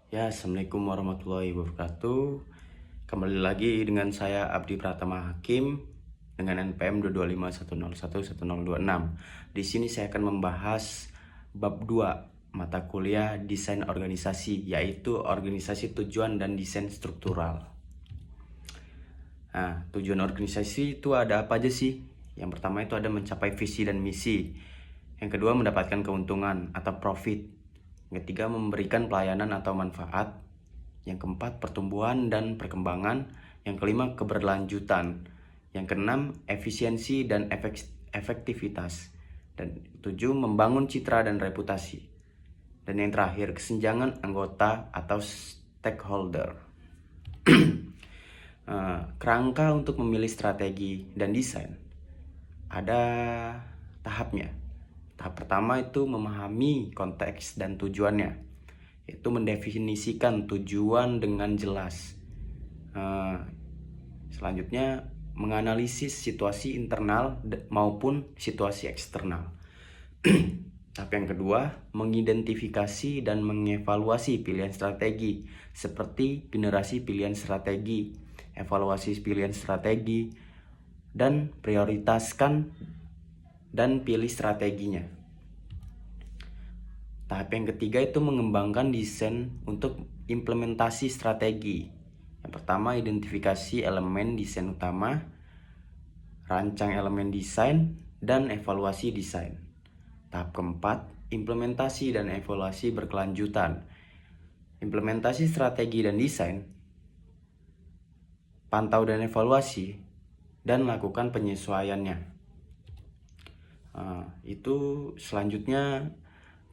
Ya, Assalamualaikum warahmatullahi wabarakatuh. Kembali lagi dengan saya Abdi Pratama Hakim dengan NPM 225101126. Di sini saya akan membahas bab 2 mata kuliah desain organisasi, yaitu organisasi tujuan dan desain struktural. Nah, tujuan organisasi itu ada apa aja sih? Yang pertama itu ada mencapai visi dan misi. Yang kedua mendapatkan keuntungan atau profit. Yang ketiga memberikan pelayanan atau manfaat. Yang keempat pertumbuhan dan perkembangan. Yang kelima keberlanjutan. Yang keenam efisiensi dan efektivitas. Dan tujuh membangun citra dan reputasi. Dan yang terakhir kesenjangan anggota atau stakeholder. Kerangka untuk memilih strategi dan desain ada tahapnya. Tahap pertama itu memahami konteks dan tujuannya, itu mendefinisikan tujuan dengan jelas. Selanjutnya menganalisis situasi internal maupun situasi eksternal. Tahap yang kedua, mengidentifikasi dan mengevaluasi pilihan strategi seperti generasi pilihan strategi, evaluasi pilihan strategi, dan prioritaskan dan pilih strateginya. Tahap yang ketiga itu mengembangkan desain untuk implementasi strategi. Yang pertama, identifikasi elemen desain utama, rancang elemen desain, dan evaluasi desain. Tahap keempat, implementasi dan evaluasi berkelanjutan. Implementasi strategi dan desain, pantau dan evaluasi, dan lakukan penyesuaiannya. Itu selanjutnya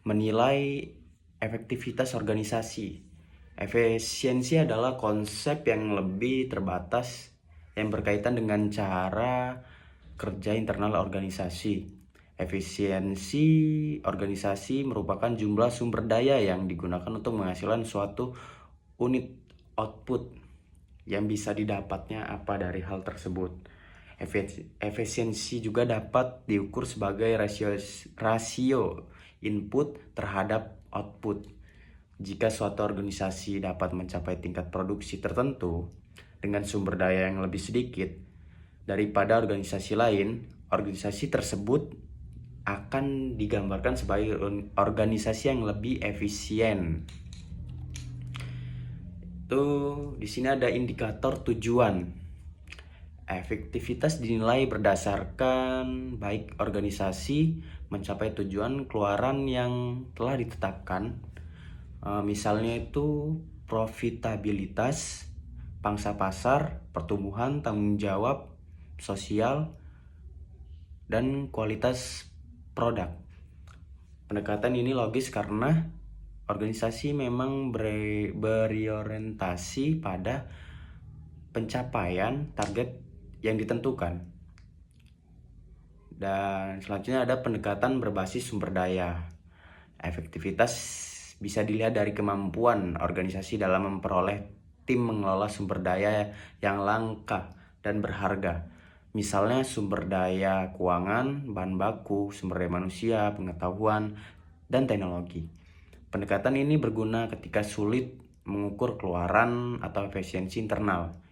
menilai efektivitas organisasi. Efisiensi adalah konsep yang lebih terbatas yang berkaitan dengan cara kerja internal organisasi. Efisiensi organisasi merupakan jumlah sumber daya yang digunakan untuk menghasilkan suatu unit output yang bisa didapatnya apa dari hal tersebut. Efisiensi juga dapat diukur sebagai rasio input terhadap output. Jika suatu organisasi dapat mencapai tingkat produksi tertentu dengan sumber daya yang lebih sedikit daripada organisasi lain, organisasi tersebut akan digambarkan sebagai organisasi yang lebih efisien. Di sini ada indikator tujuan. Efektivitas dinilai berdasarkan baik organisasi mencapai tujuan keluaran yang telah ditetapkan. Misalnya itu profitabilitas, pangsa pasar, pertumbuhan, tanggung jawab sosial, dan kualitas produk. Pendekatan ini logis karena organisasi memang berorientasi pada pencapaian target yang ditentukan. Dan selanjutnya ada pendekatan berbasis sumber daya. Efektivitas bisa dilihat dari kemampuan organisasi dalam memperoleh tim mengelola sumber daya yang langka dan berharga. Misalnya sumber daya keuangan, bahan baku, sumber daya manusia, pengetahuan, dan teknologi. Pendekatan ini berguna ketika sulit mengukur keluaran atau efisiensi internal.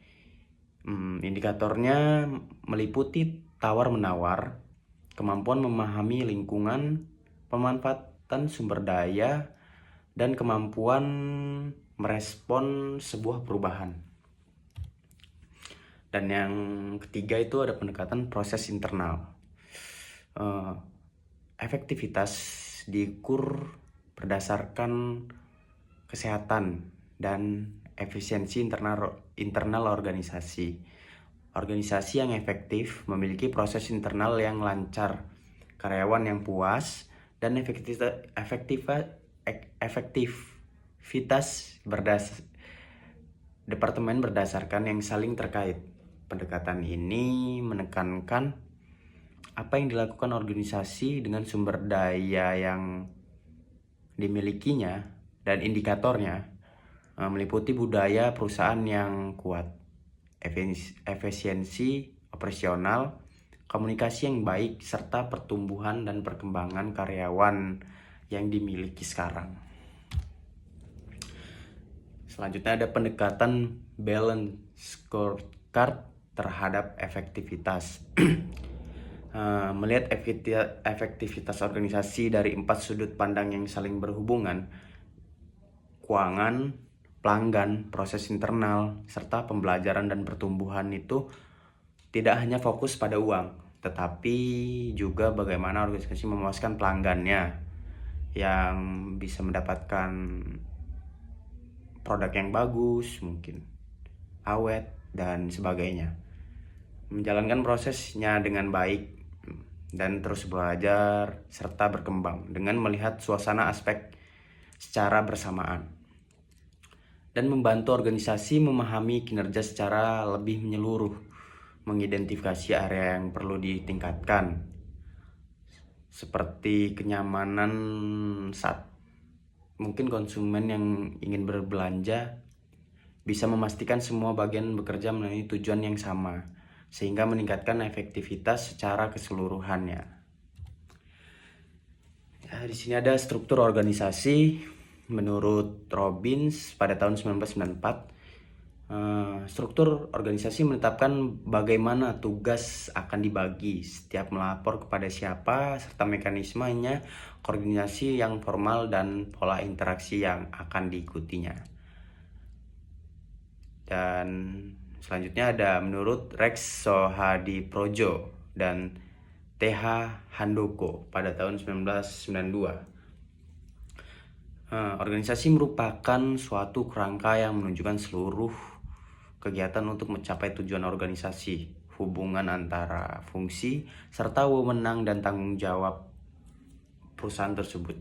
Indikatornya meliputi tawar-menawar, kemampuan memahami lingkungan, pemanfaatan sumber daya, dan kemampuan merespon sebuah perubahan. Dan yang ketiga itu ada pendekatan proses internal. Efektivitas diukur berdasarkan kesehatan dan efisiensi internal organisasi. Organisasi yang efektif memiliki proses internal yang lancar, karyawan yang puas, dan efektivitas departemen berdasarkan yang saling terkait. Pendekatan ini menekankan apa yang dilakukan organisasi dengan sumber daya yang dimilikinya dan indikatornya meliputi budaya perusahaan yang kuat, efisiensi operasional, komunikasi yang baik, serta pertumbuhan dan perkembangan karyawan yang dimiliki sekarang. Selanjutnya ada pendekatan balance scorecard terhadap efektivitas. Melihat efektivitas organisasi dari 4 sudut pandang yang saling berhubungan: keuangan, pelanggan, proses internal, serta pembelajaran dan pertumbuhan itu tidak hanya fokus pada uang, tetapi juga bagaimana organisasi memuaskan pelanggannya yang bisa mendapatkan produk yang bagus, mungkin awet, dan sebagainya. Menjalankan prosesnya dengan baik dan terus belajar serta berkembang dengan melihat suasana aspek secara bersamaan. Dan membantu organisasi memahami kinerja secara lebih menyeluruh, mengidentifikasi area yang perlu ditingkatkan, seperti kenyamanan saat mungkin konsumen yang ingin berbelanja bisa memastikan semua bagian bekerja melalui tujuan yang sama, sehingga meningkatkan efektivitas secara keseluruhannya. Ya, di sini ada struktur organisasi. Menurut Robbins pada tahun 1994, struktur organisasi menetapkan bagaimana tugas akan dibagi, setiap melapor kepada siapa, serta mekanismenya, koordinasi yang formal, dan pola interaksi yang akan diikutinya. Dan selanjutnya ada menurut Rex Sohadiprodjo dan TH Handoko pada tahun 1992. Organisasi merupakan suatu kerangka yang menunjukkan seluruh kegiatan untuk mencapai tujuan organisasi, hubungan antara fungsi, serta wewenang dan tanggung jawab perusahaan tersebut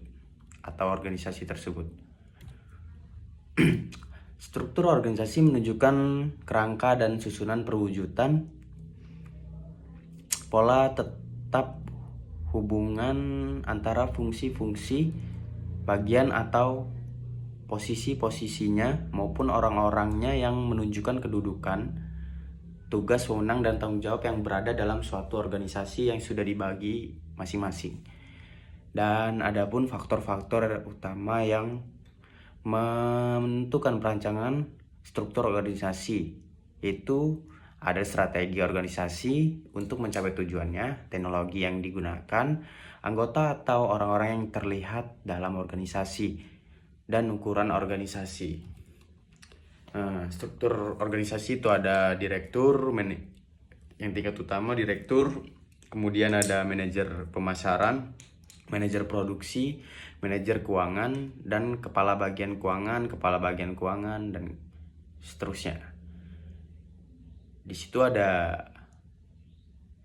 atau organisasi tersebut. Struktur organisasi menunjukkan kerangka dan susunan perwujudan pola tetap hubungan antara fungsi-fungsi, bagian atau posisi-posisinya maupun orang-orangnya yang menunjukkan kedudukan, tugas, wewenang, dan tanggung jawab yang berada dalam suatu organisasi yang sudah dibagi masing-masing. Dan adapun faktor-faktor utama yang menentukan perancangan struktur organisasi, yaitu ada strategi organisasi untuk mencapai tujuannya, teknologi yang digunakan, anggota atau orang-orang yang terlihat dalam organisasi, dan ukuran organisasi. Struktur organisasi itu ada direktur, yang tingkat utama direktur, kemudian ada manajer pemasaran, manajer produksi, manajer keuangan, dan kepala bagian keuangan, dan seterusnya. Di situ ada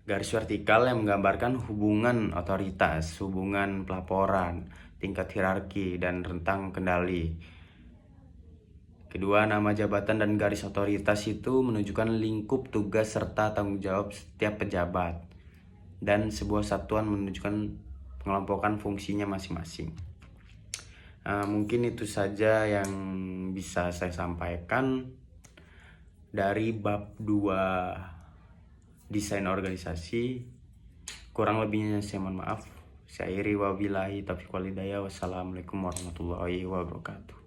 garis vertikal yang menggambarkan hubungan otoritas, hubungan pelaporan, tingkat hierarki, dan rentang kendali. Kedua, nama jabatan dan garis otoritas itu menunjukkan lingkup tugas serta tanggung jawab setiap pejabat, dan sebuah satuan menunjukkan pengelompokan fungsinya masing-masing. Mungkin itu saja yang bisa saya sampaikan dari bab 2 desain organisasi. Kurang lebihnya saya mohon maaf. Saya akhiri, wabillahi taufiq wal hidayah. Wassalamualaikum warahmatullahi wabarakatuh.